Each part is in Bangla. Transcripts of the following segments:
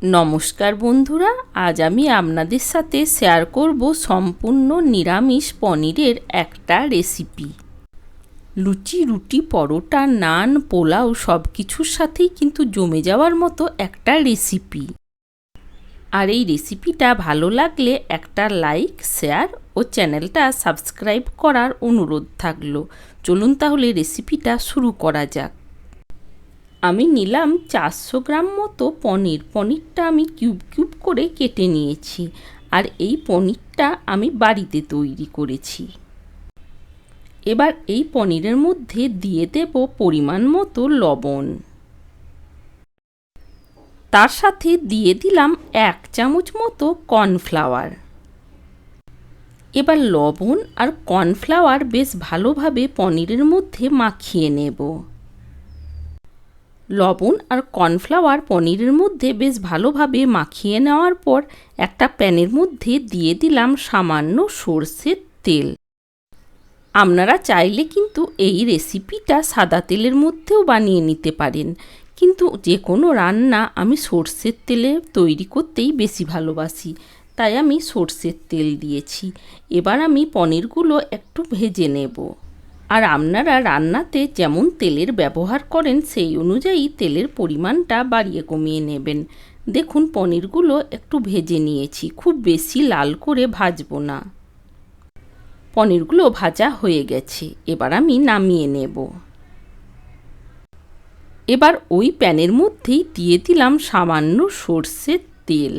নমস্কার বন্ধুরা, আজ আমি আপনাদের সাথে শেয়ার করব সম্পূর্ণ নিরামিষ পনিরের একটা রেসিপি। লুচি, রুটি, পরোটা, নান, পোলাও সব কিছুর সাথেই কিন্তু জমে যাওয়ার মতো একটা রেসিপি। আর এই রেসিপিটা ভালো লাগলে একটা লাইক, শেয়ার ও চ্যানেলটা সাবস্ক্রাইব করার অনুরোধ থাকলো। চলুন তাহলে রেসিপিটা শুরু করা যাক। আমি নিলাম 400 গ্রাম মতো পনিরটা আমি কিউব কিউব করে কেটে নিয়েছি। আর এই পনিরটা আমি বাড়িতে তৈরি করেছি। এবার এই পনিরের মধ্যে দিয়ে দেব পরিমাণ মতো লবণ। তার সাথে দিয়ে দিলাম 1 চামচ মতো কর্নফ্লাওয়ার। এবার লবণ আর কর্নফ্লাওয়ার বেশ ভালোভাবে পনিরের মধ্যে মাখিয়ে নেব। লবণ আর কর্নফ্লাওয়ার পনিরের মধ্যে বেশ ভালোভাবে মাখিয়ে নেওয়ার পর একটা প্যানের মধ্যে দিয়ে দিলাম সামান্য সরষের তেল। আপনারা চাইলে কিন্তু এই রেসিপিটা সাদা তেলের মধ্যেও বানিয়ে নিতে পারেন, কিন্তু যে কোনো রান্না আমি সরষের তেলে তৈরি করতেই বেশি ভালোবাসি, তাই আমি সরষের তেল দিয়েছি। এবার আমি পনিরগুলো একটু ভেজে নেব। আর আপনারা রান্নাতে যেমন তেলের ব্যবহার করেন সেই অনুযায়ী তেলের পরিমাণটা বাড়িয়ে কমিয়ে নেবেন। দেখুন পনিরগুলো একটু ভেজে নিয়েছি, খুব বেশি লাল করে ভাজবো না। পনিরগুলো ভাজা হয়ে গেছে, এবার আমি নামিয়ে নেব। এবার ওই প্যানের মধ্যেই দিয়ে দিলাম সামান্য সরষের তেল।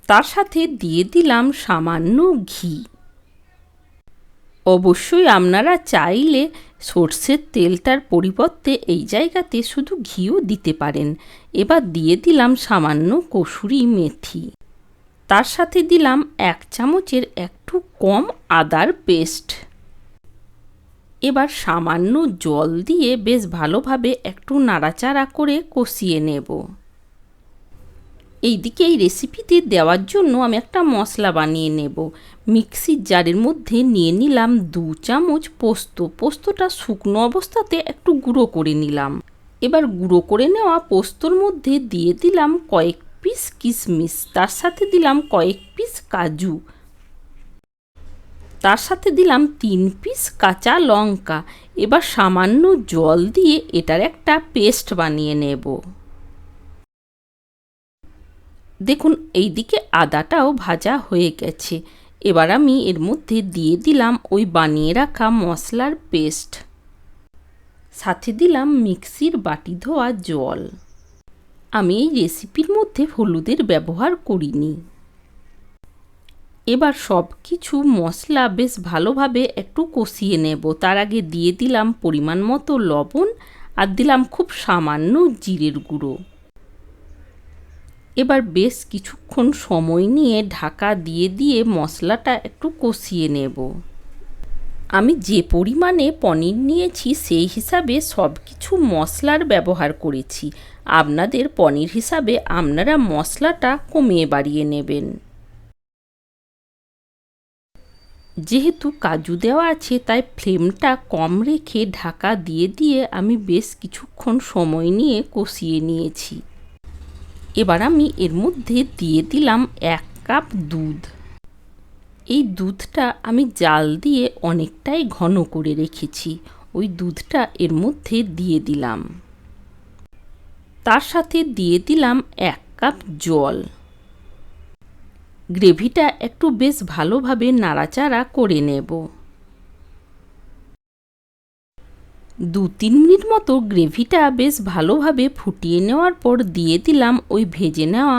তার সাথে দিয়ে দিলাম সামান্য ঘি। অবশ্যই আপনারা চাইলে সরষের তেলটার পরিবর্তে এই জায়গাতে শুধু ঘিও দিতে পারেন। এবার দিয়ে দিলাম সামান্য কসুরি মেথি। তার সাথে দিলাম 1 চামচের একটু কম আদার পেস্ট। এবার সামান্য জল দিয়ে বেশ ভালোভাবে একটু নাড়াচাড়া করে কষিয়ে নেব। এইদিকে এই রেসিপিতে দেওয়ার জন্য আমি একটা মশলা বানিয়ে নেব। মিক্সির জারের মধ্যে নিয়ে নিলাম 2 চামচ পোস্ত। পোস্তটা শুকনো অবস্থাতে একটু গুঁড়ো করে নিলাম। এবার গুঁড়ো করে নেওয়া পোস্তর মধ্যে দিয়ে দিলাম কয়েক পিস কিশমিশ। তার সাথে দিলাম কয়েক পিস কাজু। তার সাথে দিলাম 3 পিস কাঁচা লঙ্কা। এবার সামান্য জল দিয়ে এটার একটা পেস্ট বানিয়ে নেব। দেখুন এইদিকে আদাটাও ভাজা হয়ে গেছে। এবার আমি এর মধ্যে দিয়ে দিলাম ওই বানিয়ে রাখা মশলার পেস্ট। সাথে দিলাম মিক্সির বাটি ধোয়া জল। আমি এই রেসিপির মধ্যে হলুদের ব্যবহার করিনি। এবার সব কিছু মশলা বেশ ভালোভাবে একটু কষিয়ে নেব। তার আগে দিয়ে দিলাম পরিমাণ মতো লবণ আর দিলাম খুব সামান্য জিরের গুঁড়ো। এবার বেশ কিছুক্ষণ সময় নিয়ে ঢাকা দিয়ে দিয়ে মশলাটা একটু কষিয়ে নেব। আমি যে পরিমাণে পনির নিয়েছি সেই হিসাবে সব কিছু মশলার ব্যবহার করেছি। আপনাদের পনির হিসাবে আপনারা মশলাটা কমিয়ে বাড়িয়ে নেবেন। যেহেতু কাজু দেওয়া আছে তাই ফ্লেমটা কম রেখে ঢাকা দিয়ে দিয়ে আমি বেশ কিছুক্ষণ সময় নিয়ে কষিয়ে নিয়েছি। এবার আমি এর মধ্যে দিয়ে দিলাম 1 কাপ দুধ। এই দুধটা আমি জাল দিয়ে অনেকটাই ঘন করে রেখেছি। ওই দুধটা এর মধ্যে দিয়ে দিলাম। তার সাথে দিয়ে দিলাম 1 কাপ জল। গ্রেভিটা একটু বেশ ভালোভাবে নাড়াচাড়া করে নেব। 2-3 মিনিট মতো গ্রেভিটা বেশ ভালোভাবে ফুটিয়ে নেওয়ার পর দিয়ে দিলাম ওই ভেজে নেওয়া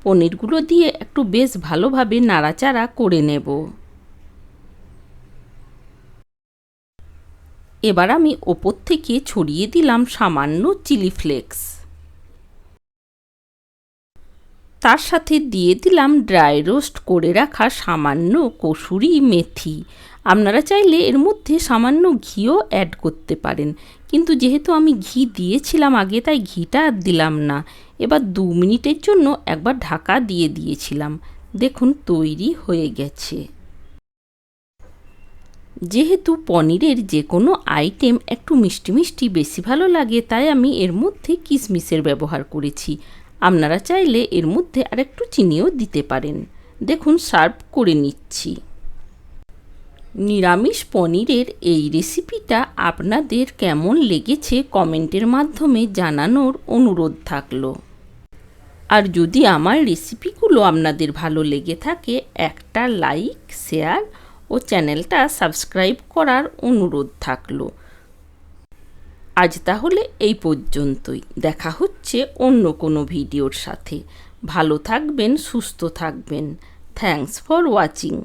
পনিরগুলো দিয়ে একটু বেশ ভালোভাবে নাড়াচাড়া করে নেব। এবার আমি ওপর থেকে ছড়িয়ে দিলাম সামান্য চিলি ফ্লেক্স। তার সাথে দিয়ে দিলাম ড্রাই রোস্ট করে রাখা সামান্য কসুরি মেথি। আপনারা চাইলে এর মধ্যে সামান্য ঘিও অ্যাড করতে পারেন, কিন্তু যেহেতু আমি ঘি দিয়েছিলাম আগে তাই ঘিটা আর দিলাম না। এবার 2 মিনিটের জন্য একবার ঢাকা দিয়ে দিয়েছিলাম। দেখুন তৈরি হয়ে গেছে। যেহেতু পনিরের যে কোনো আইটেম একটু মিষ্টি মিষ্টি বেশি ভালো লাগে, তাই আমি এর মধ্যে কিশমিশের ব্যবহার করেছি। আপনারা চাইলে এর মধ্যে আরেকটু চিনিও দিতে পারেন। দেখুন সার্ভ করে নিচ্ছি। নিরামিষ পনিরের এই রেসিপিটা আপনাদের কেমন লেগেছে কমেন্টের মাধ্যমে জানানোর অনুরোধ থাকলো। আর যদি আমার রেসিপিগুলো আপনাদের ভালো লেগে থাকে, একটা লাইক, শেয়ার ও চ্যানেলটা সাবস্ক্রাইব করার অনুরোধ থাকলো। আজ তাহলে এই পর্যন্তই। দেখা হচ্ছে অন্য কোনো ভিডিওর সাথে। ভালো থাকবেন, সুস্থ থাকবেন। Thanks for watching.